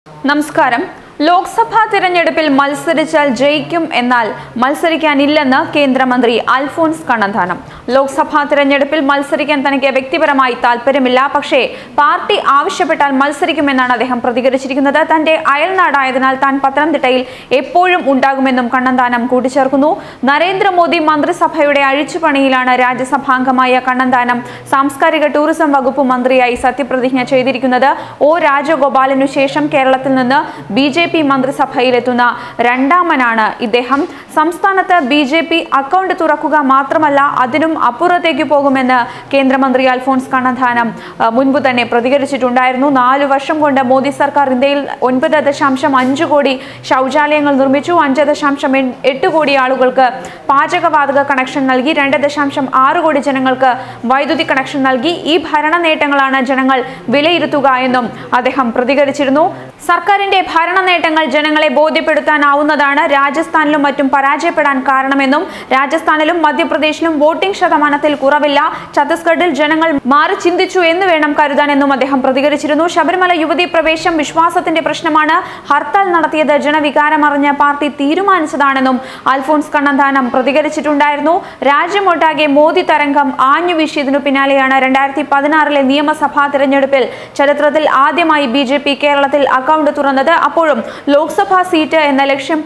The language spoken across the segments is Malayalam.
നമസ്കാരം. ലോക്സഭാ തിരഞ്ഞെടുപ്പിൽ മത്സരിച്ചാൽ ജയിക്കും എന്നാൽ മത്സരിക്കാനില്ലെന്ന് കേന്ദ്രമന്ത്രി അൽഫോൺസ് കണ്ണന്താനം. ലോക്സഭാ തിരഞ്ഞെടുപ്പിൽ മത്സരിക്കാൻ തനിക്ക് വ്യക്തിപരമായി താല്പര്യമില്ല, പക്ഷേ പാർട്ടി ആവശ്യപ്പെട്ടാൽ മത്സരിക്കുമെന്നാണ് അദ്ദേഹം പ്രതികരിച്ചിരിക്കുന്നത്. തന്റെ അയൽനാടായതിനാൽ താൻ പത്തനംതിട്ടയിൽ എപ്പോഴും ഉണ്ടാകുമെന്നും കണ്ണന്താനം കൂട്ടിച്ചേർക്കുന്നു. നരേന്ദ്രമോദി മന്ത്രിസഭയുടെ അഴിച്ചുപണിയിലാണ് രാജ്യസഭാംഗമായ കണ്ണന്താനം സാംസ്കാരിക ടൂറിസം വകുപ്പ് മന്ത്രിയായി സത്യപ്രതിജ്ഞ ചെയ്തിരിക്കുന്നത്. ഒ രാജഗോപാലിനു ശേഷം കേരളത്തിൽ നിന്ന് ബി.ജെ.പി മന്ത്രിസഭയിലെത്തുന്ന രണ്ടാമനാണ് ഇദ്ദേഹം. സംസ്ഥാനത്ത് ബി.ജെ.പി അക്കൗണ്ട് തുറക്കുക മാത്രമല്ല, അതിനും അപ്പുറത്തേക്ക് പോകുമെന്ന് കേന്ദ്രമന്ത്രി അൽഫോൺസ് കണ്ണന്താനം മുൻപ് തന്നെ പ്രതികരിച്ചിട്ടുണ്ടായിരുന്നു. 4 വർഷം കൊണ്ട് മോദി സർക്കാർ ഇന്ത്യയിൽ 9.5 കോടി ശൗചാലയങ്ങൾ നിർമ്മിച്ചു. 5.8 കോടി ആളുകൾക്ക് പാചകവാതക കണക്ഷൻ നൽകി. 2.6 കോടി ജനങ്ങൾക്ക് വൈദ്യുതി കണക്ഷൻ നൽകി. ഈ ഭരണ നേട്ടങ്ങളാണ് ജനങ്ങൾ വിലയിരുത്തുക എന്നും അദ്ദേഹം പ്രതികരിച്ചിരുന്നു. സർക്കാരിന്റെ ഭരണ നേട്ടങ്ങൾ ജനങ്ങളെ ബോധ്യപ്പെടുത്താനാവുന്നതാണ് രാജസ്ഥാനിലും മറ്റും പരാജയപ്പെടാൻ കാരണമെന്നും രാജസ്ഥാനിലും മധ്യപ്രദേശിലും വോട്ടിംഗ് ശതമാനത്തിൽ കുറവില്ല, ഛത്തീസ്ഗഡിൽ ജനങ്ങൾ മാറി ചിന്തിച്ചു എന്ന് വേണം കരുതാനെന്നും അദ്ദേഹം പ്രതികരിച്ചിരുന്നു. ശബരിമല യുവതീ പ്രവേശം വിശ്വാസത്തിന്റെ പ്രശ്നമാണ്. ഹർത്താൽ നടത്തിയത് ജനവികാരമറിഞ്ഞ് പാർട്ടി തീരുമാനിച്ചതാണെന്നും അൽഫോൺസ് കണ്ണന്താനം പ്രതികരിച്ചിട്ടുണ്ടായിരുന്നു. രാജ്യമൊട്ടാകെ മോദി തരംഗം ആഞ്ഞുവീശിയതിനു പിന്നാലെയാണ് 2016 നിയമസഭാ തിരഞ്ഞെടുപ്പിൽ ചരിത്രത്തിൽ ആദ്യമായി ബി.ജെ.പി കേരളത്തിൽ അക്കൗണ്ട് തുറന്നത്. അപ്പോഴും ലോക്സഭാ സീറ്റ് എന്ന ലക്ഷ്യം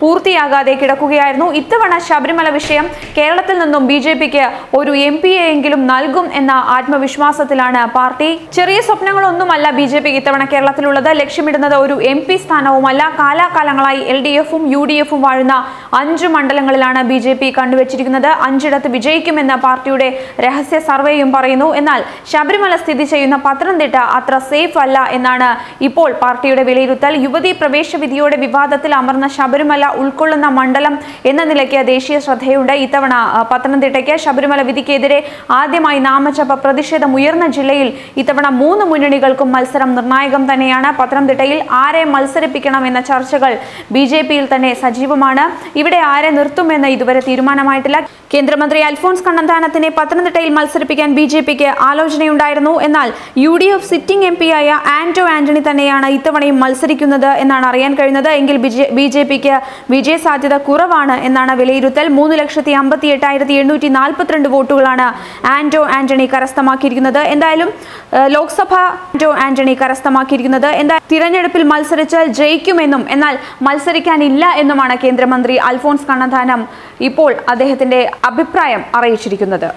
പൂർത്തിയാകാതെ കിടക്കുകയായിരുന്നു. ഇത്തവണ ശബരിമല വിഷയം കേരളത്തിൽ നിന്നും ബി.ജെ.പിക്ക് ഒരു എങ്കിലും നൽകും എന്ന ആത്മവിശ്വാസത്തിലാണ് പാർട്ടി. ചെറിയ സ്വപ്നങ്ങളൊന്നുമല്ല ബി.ജെ.പിക്ക് ഇത്തവണ കേരളത്തിലുള്ളത്. ലക്ഷ്യമിടുന്നത് ഒരു സ്ഥാനവുമല്ല. കാലാകാലങ്ങളായി LDF-ഉം UDF-ഉം വാഴുന്ന 5 മണ്ഡലങ്ങളിലാണ് ബി.ജെ.പി കണ്ടുവച്ചിരിക്കുന്നത്. 5ഇടത്ത് വിജയിക്കുമെന്ന് പാർട്ടിയുടെ രഹസ്യ സർവേയും പറയുന്നു. എന്നാൽ ശബരിമല സ്ഥിതി ചെയ്യുന്ന പത്തനംതിട്ട അത്ര സേഫ് അല്ല എന്നാണ് ഇപ്പോൾ പാർട്ടിയുടെ വിലയിരുത്തൽ. യുവതീ പ്രവേശ വിധിയോടെ വിവാദത്തിൽ അമർന്ന ശബരിമല ഉൾക്കൊള്ളുന്ന മണ്ഡലം എന്ന നിലയ്ക്ക് ദേശീയ ശ്രദ്ധയുണ്ട്. ഇത്തവണ പത്തനംതിട്ടയ്ക്ക് ശബരിമല വിധിക്കെതിരെ ആദ്യമായി നാമജപ പ്രതിഷേധം ഉയർന്ന ജില്ലയിൽ ഇത്തവണ 3 മുന്നണികൾക്കും മത്സരം നിർണായകം തന്നെയാണ്. പത്തനംതിട്ടയിൽ ആരെ മത്സരിപ്പിക്കണം എന്ന ചർച്ചകൾ ബി.ജെ.പിയിൽ തന്നെ സജീവമാണ്. ഇവിടെ ആരെ നിർത്തുമെന്ന് ഇതുവരെ തീരുമാനമായിട്ടില്ല. കേന്ദ്രമന്ത്രി അൽഫോൺസ് കണ്ണന്താനത്തിനെ പത്തനംതിട്ടയിൽ മത്സരിപ്പിക്കാൻ ബി.ജെ.പിക്ക് ആലോചനയുണ്ടായിരുന്നു. എന്നാൽ UDF സിറ്റിംഗ് MP ആയ ആന്റോ ആന്റണി തന്നെയാണ് ഇത്തവണയും മത്സരിക്കുന്നത് എന്നാണ് അറിയാൻ കഴിയുന്നത്. എങ്കിൽ ബി.ജെ.പിക്ക് വിജയ സാധ്യത കുറവാണ് എന്നാണ് വിലയിരുത്തൽ. 3,58,842 വോട്ടുകളാണ് ആന്റോ ആന്റണി കരസ്ഥമാക്കിയിരിക്കുന്നത്. എന്തായാലും തിരഞ്ഞെടുപ്പിൽ മത്സരിച്ചാൽ ജയിക്കുമെന്നും എന്നാൽ മത്സരിക്കാനില്ല എന്നുമാണ് കേന്ദ്രമന്ത്രി അൽഫോൺസ് കണ്ണന്താനം ഇപ്പോൾ അദ്ദേഹത്തിന്റെ അഭിപ്രായം അറിയിച്ചിരിക്കുന്നത്.